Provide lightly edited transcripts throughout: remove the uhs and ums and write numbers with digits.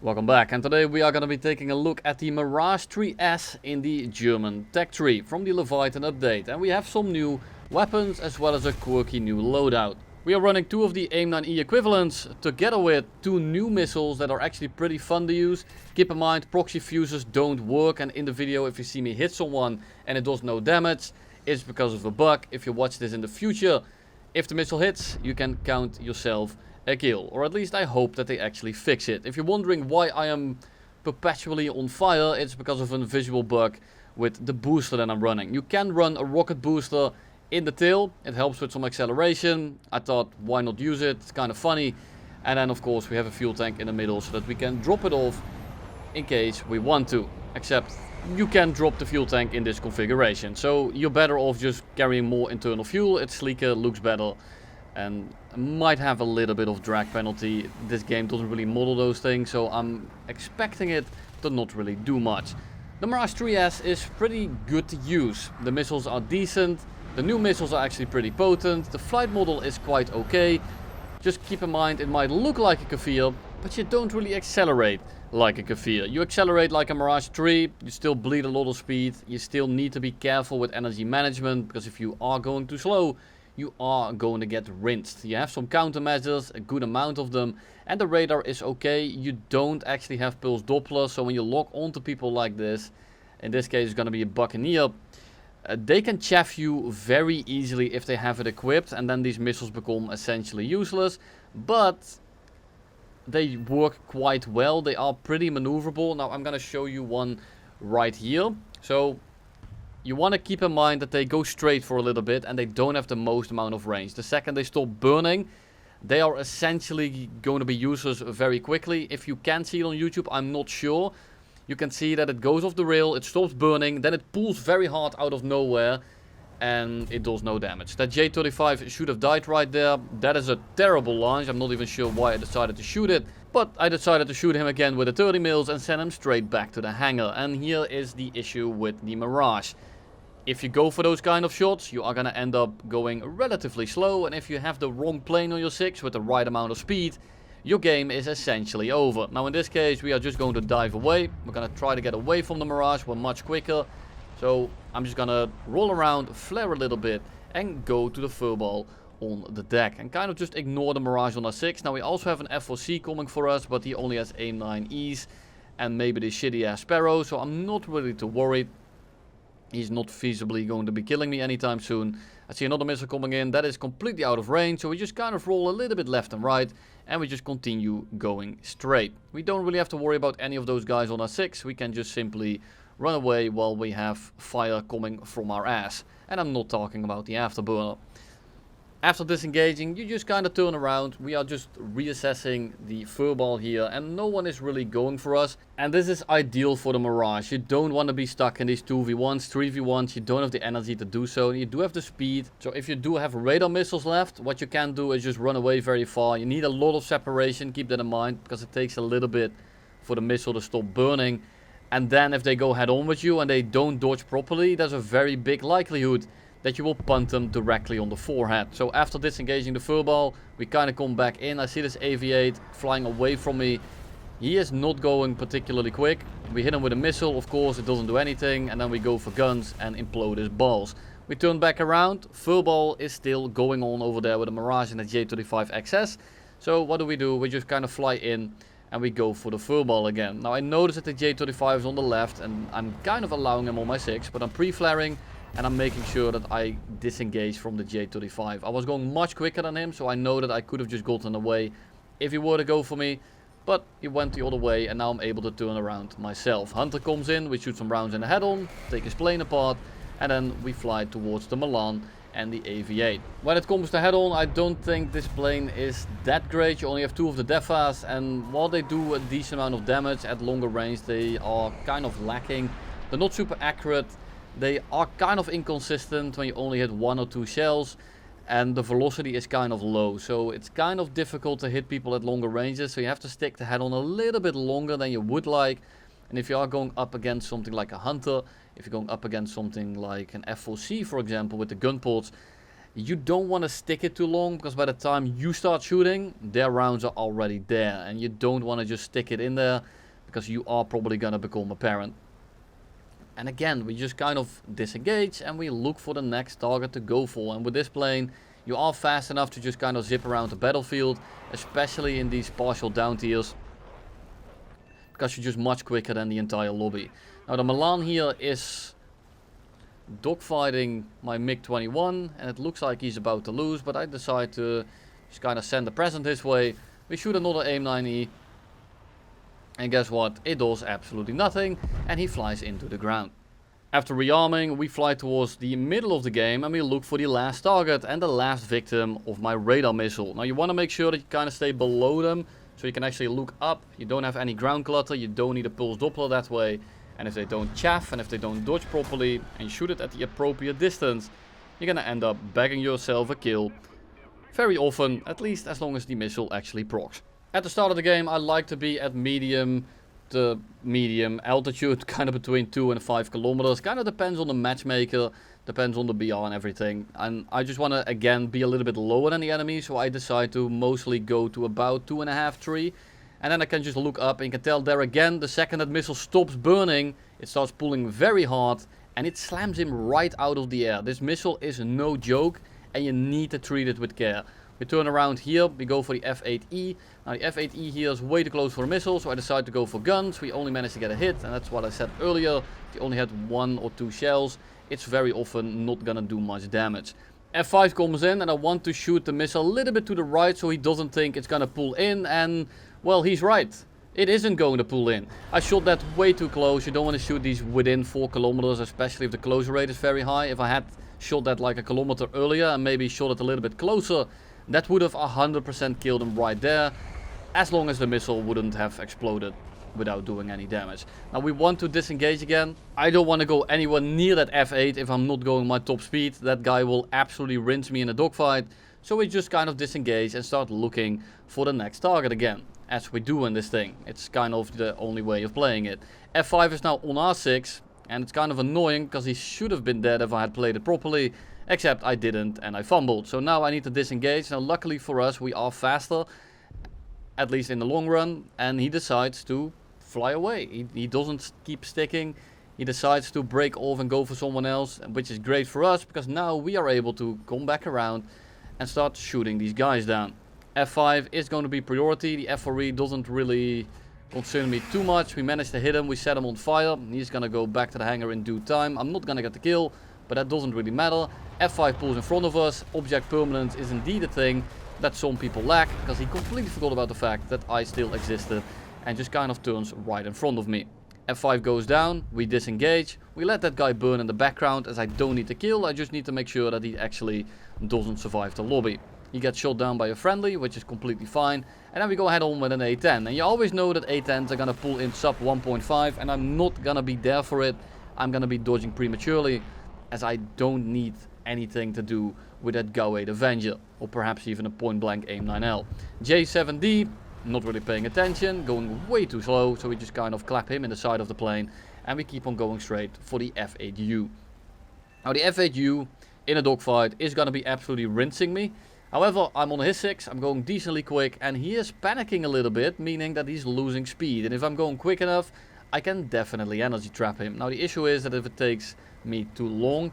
Welcome back, and today we are going to be taking a look at the Mirage 3S in the German tech tree from the Leviathan update. And we have some new weapons as well as a quirky new loadout. We are running two of the AIM-9E equivalents together with two new missiles that are actually pretty fun to use. Keep in mind, proxy fuses don't work, and in the video if you see me hit someone and it does no damage, it's because of a bug. If you watch this in the future, if the missile hits, you can count yourself a kill, or at least I hope that they actually fix it. If you're wondering why I am perpetually on fire, it's because of a visual bug with the booster that I'm running. You can run a rocket booster in the tail, it helps with some acceleration. I thought, why not use it? It's kind of funny. And then of course we have a fuel tank in the middle so that we can drop it off in case we want to. Except you can drop the fuel tank in this configuration, so you're better off just carrying more internal fuel. It's sleeker, looks better, and might have a little bit of drag penalty. This game doesn't really model those things, so I'm expecting it to not really do much. The Mirage 3S is pretty good to use. The missiles are decent, the new missiles are actually pretty potent, the flight model is quite okay. Just keep in mind, it might look like a Kafir, but you don't really accelerate like a Kafir. You accelerate like a Mirage 3, you still bleed a lot of speed, you still need to be careful with energy management, because if you are going too slow, you are going to get rinsed. You have some countermeasures, a good amount of them, and the radar is okay. You don't actually have pulse Doppler, so when you lock onto people like this, in this case it's going to be a Buccaneer, they can chaff you very easily if they have it equipped, and then these missiles become essentially useless, but they work quite well. They are pretty maneuverable. Now I'm going to show you one right here. So you want to keep in mind that they go straight for a little bit and they don't have the most amount of range. The second they stop burning, they are essentially going to be useless very quickly. If you can see it on YouTube, I'm not sure. You can see that it goes off the rail, it stops burning, then it pulls very hard out of nowhere, and it does no damage. That J-35 should have died right there. That is a terrible launch. I'm not even sure why I decided to shoot it, but I decided to shoot him again with a 30 mils and send him straight back to the hangar. And here is the issue with the Mirage. If you go for those kind of shots, you are going to end up going relatively slow, and if you have the wrong plane on your 6 with the right amount of speed, your game is essentially over. Now in this case we are just going to dive away. We're going to try to get away from the Mirage. We're much quicker. So I'm just going to roll around, flare a little bit, and go to the furball on the deck. And kind of just ignore the Mirage on our 6. Now we also have an FOC coming for us, but he only has AIM-9Es and maybe the shitty ass Sparrow. So I'm not really too worried. He's not feasibly going to be killing me anytime soon. I see another missile coming in. That is completely out of range. So we just kind of roll a little bit left and right. And we just continue going straight. We don't really have to worry about any of those guys on our 6. We can just simply run away while we have fire coming from our ass. And I'm not talking about the afterburner. After disengaging, you just kind of turn around. We are just reassessing the furball here, and no one is really going for us. And this is ideal for the Mirage. You don't want to be stuck in these 2v1s, 3v1s. You don't have the energy to do so. You do have the speed. So if you do have radar missiles left, what you can do is just run away very far. You need a lot of separation, keep that in mind, because it takes a little bit for the missile to stop burning. And then if they go head on with you and they don't dodge properly, there's a very big likelihood that you will punt them directly on the forehead. So after disengaging the furball, we kind of come back in. I see this AV-8 flying away from me. He is not going particularly quick. We hit him with a missile, of course, it doesn't do anything. And then we go for guns and implode his balls. We turn back around. Furball is still going on over there with the Mirage and the J-35 XS. So what do? We just kind of fly in and we go for the furball again. Now I notice that the J-35 is on the left and I'm kind of allowing him on my 6, but I'm pre-flaring. And I'm making sure that I disengage from the J-35. I was going much quicker than him, so I know that I could have just gotten away if he were to go for me. But he went the other way, and now I'm able to turn around myself. Hunter comes in, we shoot some rounds in the head-on, take his plane apart, and then we fly towards the Milan and the AV-8. When it comes to head-on, I don't think this plane is that great. You only have 2 of the Defas, and while they do a decent amount of damage at longer range, they are kind of lacking. They're not super accurate. They are kind of inconsistent when you only hit 1 or 2 shells, and the velocity is kind of low, so it's kind of difficult to hit people at longer ranges, so you have to stick the head on a little bit longer than you would like. And if you are going up against something like a Hunter, if you're going up against something like an FOC for example with the gun ports, You don't want to stick it too long, because by the time you start shooting, their rounds are already there. And you don't want to just stick it in there, because you are probably going to become apparent. And again, we just kind of disengage and we look for the next target to go for. And with this plane, you are fast enough to just kind of zip around the battlefield, especially in these partial down tiers, because you're just much quicker than the entire lobby. Now the Milan here is dogfighting my MiG-21, and it looks like he's about to lose, but I decide to just kind of send a present his way. We shoot another AIM-9E, and guess what? It does absolutely nothing, and he flies into the ground. After rearming, we fly towards the middle of the game and we look for the last target and the last victim of my radar missile. Now you want to make sure that you kind of stay below them, so you can actually look up. You don't have any ground clutter, you don't need a pulse Doppler that way. And if they don't chaff and if they don't dodge properly and shoot it at the appropriate distance, you're gonna end up bagging yourself a kill. Very often, at least as long as the missile actually procs. At the start of the game, I like to be at medium to medium altitude, kind of between 2 and 5 kilometers. Kind of depends on the matchmaker, depends on the BR and everything. And I just want to, again, be a little bit lower than the enemy, so I decide to mostly go to about 2.5, 3. And then I can just look up and you can tell there again, the second that missile stops burning, it starts pulling very hard and it slams him right out of the air. This missile is no joke and you need to treat it with care. We turn around here, we go for the F8E. Now the F8E here is way too close for a missile, so I decide to go for guns. We only managed to get a hit, and that's what I said earlier. If you only had 1 or 2 shells, it's very often not gonna do much damage. F5 comes in and I want to shoot the missile a little bit to the right so he doesn't think it's gonna pull in, and well, he's right. It isn't going to pull in. I shot that way too close. You don't want to shoot these within 4 kilometers, especially if the closure rate is very high. If I had shot that like a kilometer earlier and maybe shot it a little bit closer, that would have 100% killed him right there, as long as the missile wouldn't have exploded without doing any damage. Now we want to disengage again. I don't want to go anywhere near that F8 if I'm not going my top speed. That guy will absolutely rinse me in a dogfight. So we just kind of disengage and start looking for the next target again, as we do in this thing. It's kind of the only way of playing it. F5 is now on R6, and it's kind of annoying because he should have been dead if I had played it properly. Except I didn't and I fumbled. So now I need to disengage. Now luckily for us we are faster, at least in the long run. And he decides to fly away. He doesn't keep sticking. He decides to break off and go for someone else. Which is great for us, because now we are able to come back around and start shooting these guys down. F5 is going to be priority. The F4E doesn't really concern me too much. We managed to hit him. We set him on fire. He's going to go back to the hangar in due time. I'm not going to get the kill, but that doesn't really matter. F5 pulls in front of us. Object permanence is indeed a thing that some people lack, because he completely forgot about the fact that I still existed and just kind of turns right in front of me. F5 goes down, we disengage, we let that guy burn in the background, as I don't need to kill, I just need to make sure that he actually doesn't survive the lobby. He gets shot down by a friendly, which is completely fine, and then we go head on with an A10. And you always know that A10s are gonna pull in sub 1.5, and I'm not gonna be there for it. I'm gonna be dodging prematurely, as I don't need anything to do with that GAU 8 Avenger, or perhaps even a point blank AIM-9L. J7D, not really paying attention, going way too slow, so we just kind of clap him in the side of the plane, and we keep on going straight for the F8U. Now the F8U in a dogfight is gonna be absolutely rinsing me. However, I'm on his 6, I'm going decently quick, and he is panicking a little bit, meaning that he's losing speed. And if I'm going quick enough, I can definitely energy trap him. Now the issue is that if it takes me too long,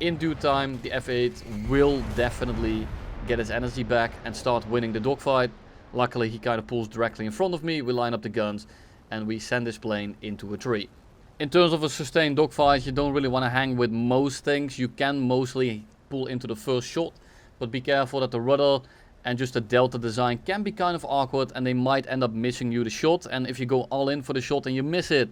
in due time the F8 will definitely get his energy back and start winning the dogfight. Luckily he kind of pulls directly in front of me, we line up the guns and we send this plane into a tree. In terms of a sustained dogfight, you don't really want to hang with most things. You can mostly pull into the first shot, but be careful that the rudder and just the delta design can be kind of awkward, and they might end up missing you the shot. And if you go all in for the shot and you miss it,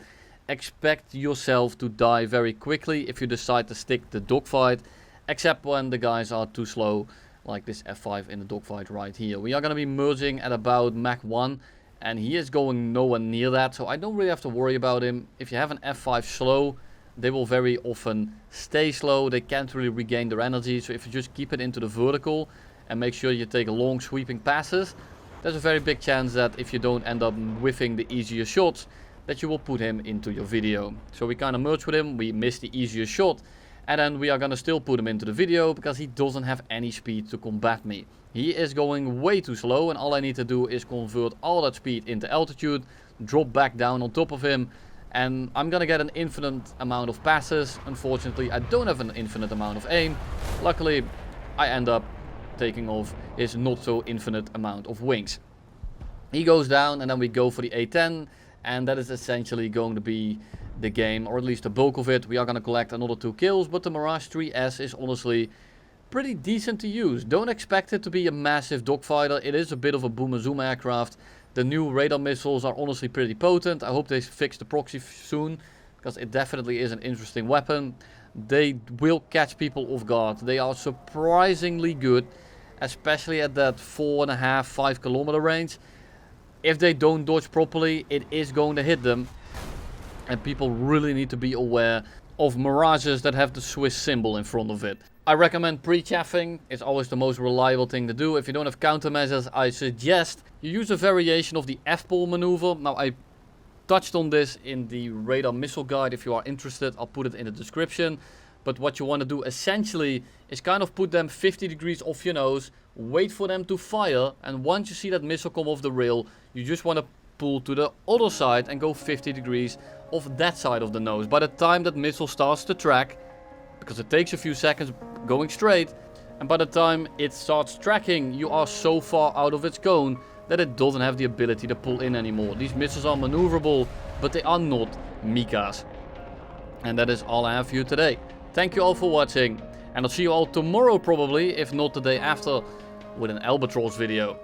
expect yourself to die very quickly if you decide to stick the dogfight, except when the guys are too slow, like this F5 in the dogfight right here. We are going to be merging at about Mach 1, and he is going nowhere near that, so I don't really have to worry about him. If you have an F5 slow, they will very often stay slow, they can't really regain their energy, so if you just keep it into the vertical and make sure you take long sweeping passes, there's a very big chance that if you don't end up whiffing the easier shots, that you will put him into your video. So we kind of merge with him, we miss the easier shot, And then we are gonna still put him into the video because he doesn't have any speed to combat me. He is going way too slow, and all I need to do is convert all that speed into altitude, drop back down on top of him, and I'm gonna get an infinite amount of passes. Unfortunately, I don't have an infinite amount of aim. Luckily, I end up taking off his not so infinite amount of wings. He goes down, and then we go for the A10, and that is essentially going to be the game, or at least the bulk of it. We are going to collect another 2 kills, but the Mirage 3S is honestly pretty decent to use. Don't expect it to be a massive dogfighter. It is a bit of a boom and zoom aircraft. The new radar missiles are honestly pretty potent. I hope they fix the proxy soon, because it definitely is an interesting weapon. They will catch people off guard. They are surprisingly good, especially at that 4.5–5 kilometer range. If they don't dodge properly, it is going to hit them. And people really need to be aware of Mirages that have the Swiss symbol in front of it. I recommend pre-chaffing. It's always the most reliable thing to do. If you don't have countermeasures, I suggest you use a variation of the F-pole maneuver. Now, I touched on this in the radar missile guide. If you are interested, I'll put it in the description. But what you want to do essentially is kind of put them 50 degrees off your nose, wait for them to fire, and once you see that missile come off the rail, you just want to pull to the other side and go 50 degrees off that side of the nose. By the time that missile starts to track, because it takes a few seconds going straight, and by the time it starts tracking, you are so far out of its cone that it doesn't have the ability to pull in anymore. These missiles are maneuverable, but they are not Mikas. And that is all I have for you today. Thank you all for watching, and I'll see you all tomorrow probably, if not the day after, with an Albatross video.